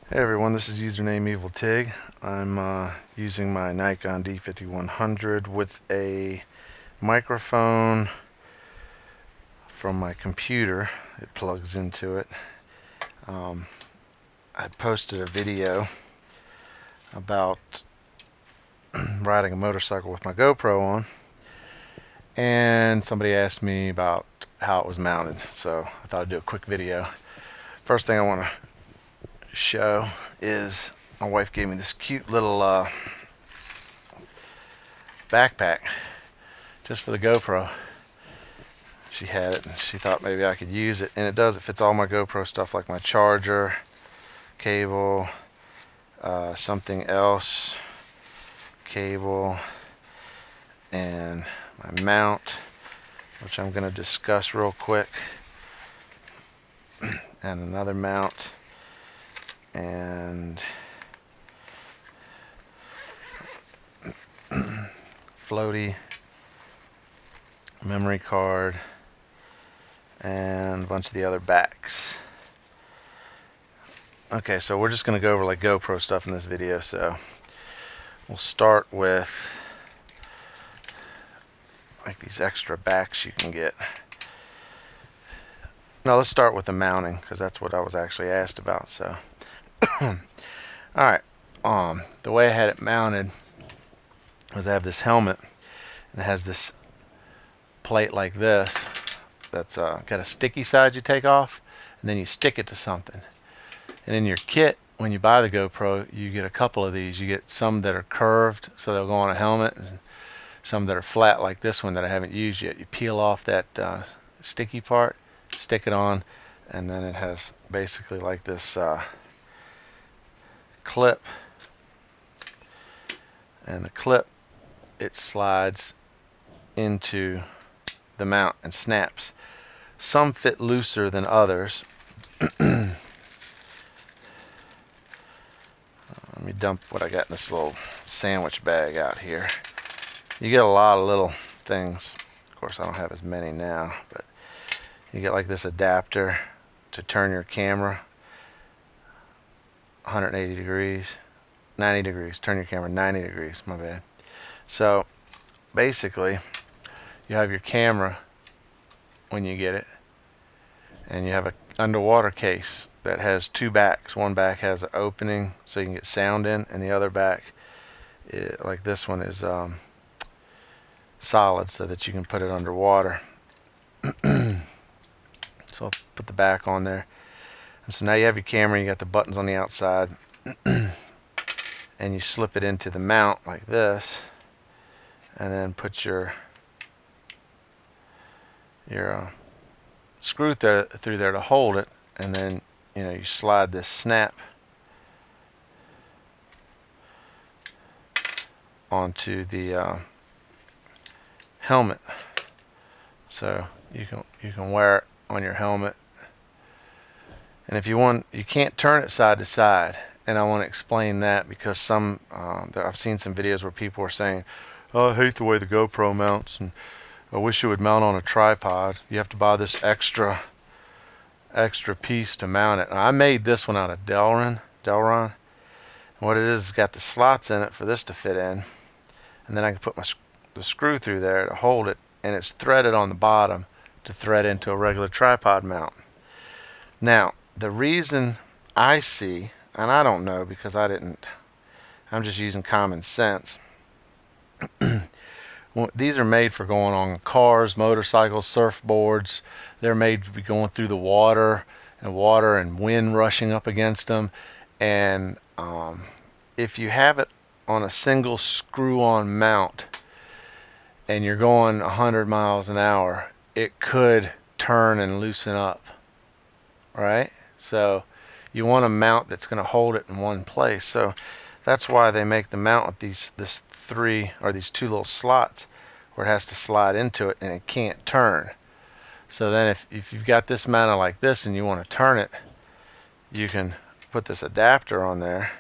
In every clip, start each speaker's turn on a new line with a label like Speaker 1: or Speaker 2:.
Speaker 1: Hey everyone, this is username Evil Tig. I'm using my Nikon D5100 with a microphone from my computer. It plugs into it. Um, I posted a video about riding a motorcycle with my GoPro on, and somebody asked me about how it was mounted, so I thought I'd do a quick video. First thing I want to show is my wife gave me this cute little backpack just for the GoPro. She had it and she thought maybe I could use it, and it does. It fits all my GoPro stuff, like my charger, cable, something else, cable, and my mount, which I'm going to discuss real quick, and another mount, and floaty, memory card, and a bunch of the other backs. Okay, so we're just going to go over like GoPro stuff in this video. So we'll start with like these extra backs you can get. Now let's start with the mounting, because that's what I was actually asked about. So alright, the way I had it mounted was I have this helmet, and it has this plate like this that's got a sticky side you take off, and then you stick it to something. And in your kit, when you buy the GoPro, you get a couple of these. You get some that are curved, so they'll go on a helmet, and some that are flat like this one that I haven't used yet. You peel off that sticky part, stick it on, and then it has basically like this clip. And the clip, it slides into the mount and snaps. Some fit looser than others. Let me dump what I got in this little sandwich bag out here. You get a lot of little things. Of course, I don't have as many now, but you get like this adapter to turn your camera 180 degrees, 90 degrees. Turn your camera 90 degrees, my bad. So basically, you have your camera when you get it, and you have an underwater case that has two backs. One back has an opening so you can get sound in, and the other back, like this one, is solid so that you can put it underwater. So I'll put the back on there. And so now you have your camera, you got the buttons on the outside, and you slip it into the mount like this, and then put your screw through there to hold it, and then you slide this snap onto the helmet, so you can wear it on your helmet. And if you want, you can't turn it side to side, and I want to explain that because I've seen some videos where people are saying, "Oh, I hate the way the GoPro mounts, and I wish it would mount on a tripod. You have to buy this extra piece to mount it." And I made this one out of Delrin. And what it is, it's got the slots in it for this to fit in, and then I can put the screw through there to hold it, and it's threaded on the bottom to thread into a regular tripod mount. Now, the reason I see, and I don't know because I'm just using common sense. Well, these are made for going on cars, motorcycles, surfboards. They're made to be going through the water and wind rushing up against them. And if you have it on a single screw-on mount and you're going 100 miles an hour, it could turn and loosen up, right? So you want a mount that's going to hold it in one place. So that's why they make the mount with these two little slots where it has to slide into it and it can't turn. So then if you've got this mounted like this and you want to turn it, you can put this adapter on there,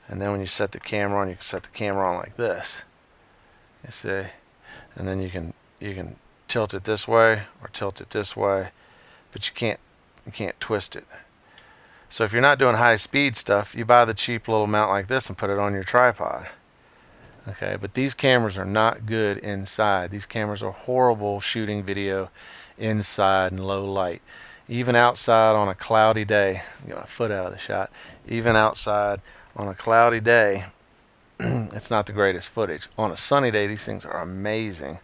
Speaker 1: and then when you set the camera on, you can set the camera on like this, you see, and then you can tilt it this way or tilt it this way, but you can't You can't twist it. So if you're not doing high speed stuff, you buy the cheap little mount like this and put it on your tripod. Okay, but these cameras are not good inside. These cameras are horrible shooting video inside in low light. Even outside on a cloudy day, get my foot out of the shot, even outside on a cloudy day, it's not the greatest footage. On a sunny day, these things are amazing.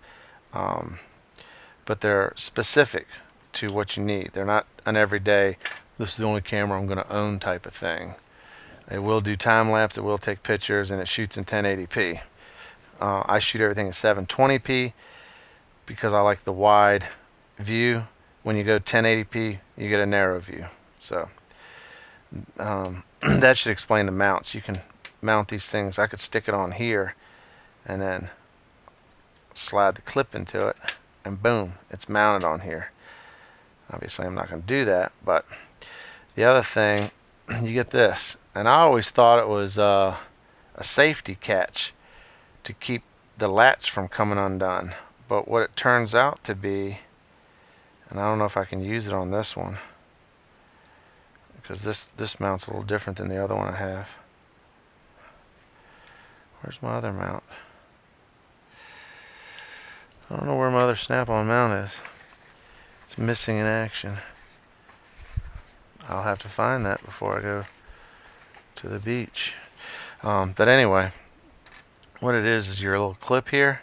Speaker 1: But they're specific to what you need. They're not an everyday, this is the only camera I'm going to own type of thing. It will do time lapse, it will take pictures, and it shoots in 1080p. I shoot everything in 720p because I like the wide view. When you go 1080p, you get a narrow view. So that should explain the mounts. You can mount these things. I could stick it on here and then slide the clip into it, and boom, it's mounted on here. Obviously, I'm not going to do that, but the other thing, you get this, and I always thought it was a safety catch to keep the latch from coming undone, but what it turns out to be, and I don't know if I can use it on this one because this mount's a little different than the other one I have. Where's my other mount? I don't know where my other snap-on mount is. It's missing in action. I'll have to find that before I go to the beach. But anyway, what it is your little clip here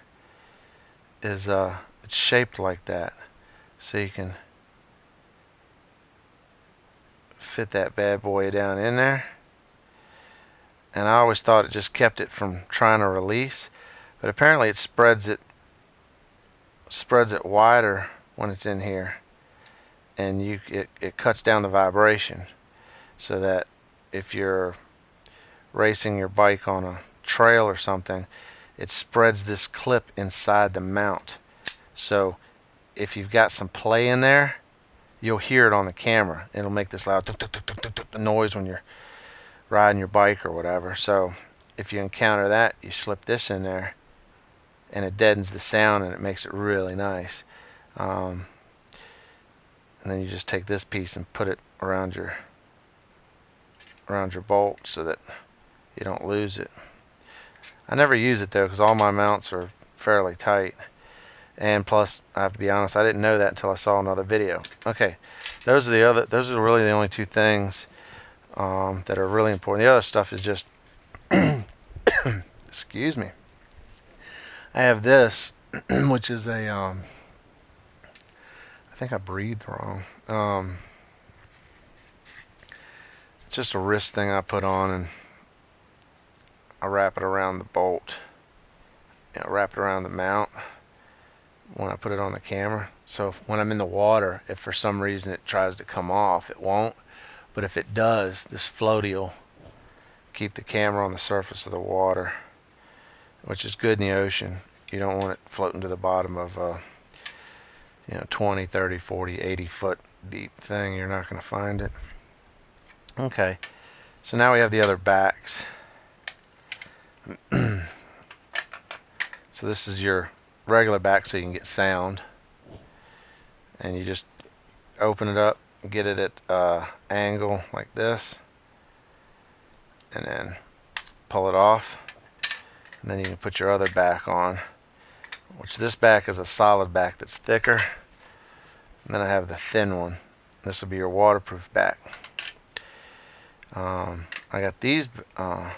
Speaker 1: is it's shaped like that, so you can fit that bad boy down in there. And I always thought it just kept it from trying to release, but apparently it spreads it wider when it's in here, and it cuts down the vibration, so that if you're racing your bike on a trail or something, it spreads this clip inside the mount. So if you've got some play in there, you'll hear it on the camera. It'll make this loud noise when you're riding your bike or whatever. So if you encounter that, you slip this in there and it deadens the sound and it makes it really nice. And then you just take this piece and put it around your bolt so that you don't lose it. I never use it though because all my mounts are fairly tight, and plus I have to be honest, I didn't know that until I saw another video. Okay, those are really the only two things that are really important. The other stuff is just excuse me. I have this which is a I think I breathed wrong. It's just a wrist thing I put on, and I wrap it around the bolt. I wrap it around the mount when I put it on the camera. So when I'm in the water, if for some reason it tries to come off, it won't. But if it does, this floaty will keep the camera on the surface of the water, which is good in the ocean. You don't want it floating to the bottom of 20, 30, 40, 80 foot deep thing. You're not going to find it. Okay, so now we have the other backs. So this is your regular back so you can get sound, and you just open it up, get it at angle like this, and then pull it off, and then you can put your other back on, which this back is a solid back that's thicker, and then I have the thin one. This will be your waterproof back. I got these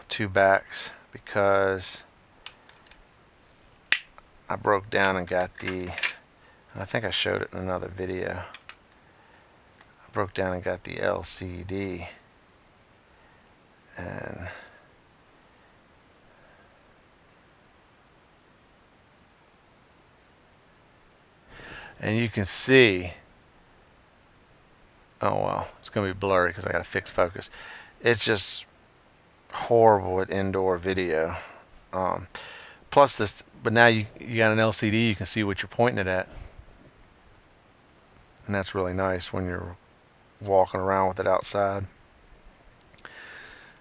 Speaker 1: two backs because I broke down and got I think I showed it in another video. I broke down and got the LCD, and you can see, oh well, it's going to be blurry because I got to fix focus. It's just horrible at indoor video. Plus this, but now you got an LCD, you can see what you're pointing it at, and that's really nice when you're walking around with it outside.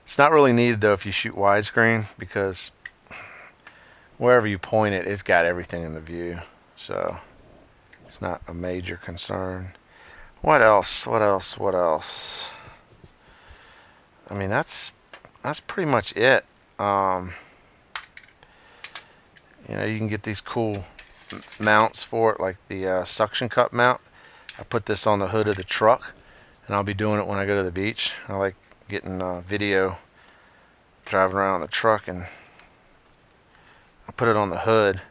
Speaker 1: It's not really needed though if you shoot widescreen, because wherever you point it, it's got everything in the view, so it's not a major concern. What else? What else? What else? I mean, that's pretty much it. Um, you can get these cool mounts for it, like the suction cup mount. I put this on the hood of the truck, and I'll be doing it when I go to the beach. I like getting video driving around the truck, and I put it on the hood,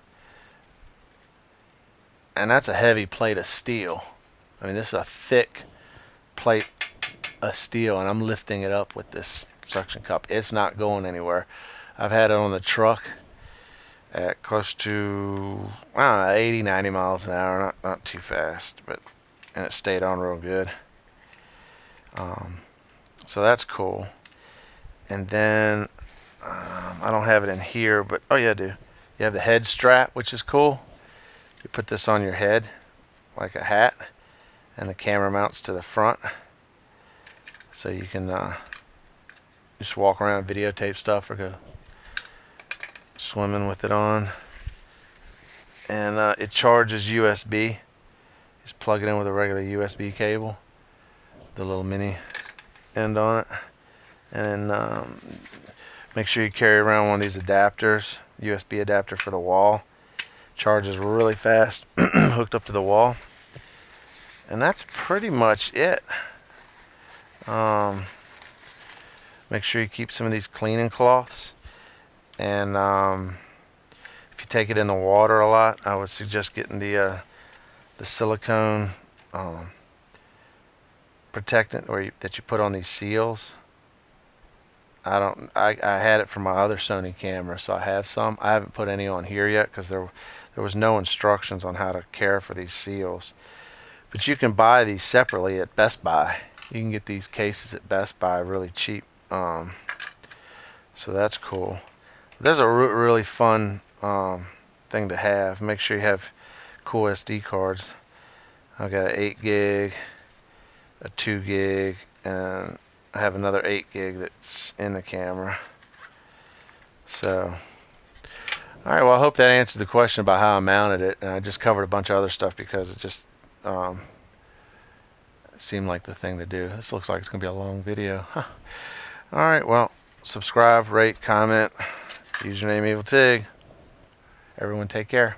Speaker 1: and that's a heavy plate of steel. I mean, this is a thick plate of steel, and I'm lifting it up with this suction cup. It's not going anywhere. I've had it on the truck at close to, I don't know, 80, 90 miles an hour. Not too fast, and it stayed on real good. So that's cool. And then I don't have it in here, but oh yeah, I do. You have the head strap, which is cool. You put this on your head like a hat, and the camera mounts to the front, so you can just walk around, videotape stuff, or go swimming with it on. And it charges USB. Just plug it in with a regular USB cable, the little mini end on it, and then make sure you carry around one of these adapters, USB adapter for the wall. Charges really fast, hooked up to the wall. And that's pretty much it. Make sure you keep some of these cleaning cloths, and if you take it in the water a lot, I would suggest getting the silicone protectant that you put on these seals. I had it for my other Sony camera, so I have some. I haven't put any on here yet because there was no instructions on how to care for these seals. But you can buy these separately at Best Buy. You can get these cases at Best Buy really cheap. So that's cool. There's a really fun thing to have. Make sure you have cool SD cards. I've got an 8 gig, a 2 gig, and I have another 8 gig that's in the camera. So, alright, well, I hope that answered the question about how I mounted it. And I just covered a bunch of other stuff because it just seemed like the thing to do. This looks like it's going to be a long video. Huh. Alright, well, subscribe, rate, comment, username EvilTig. Everyone take care.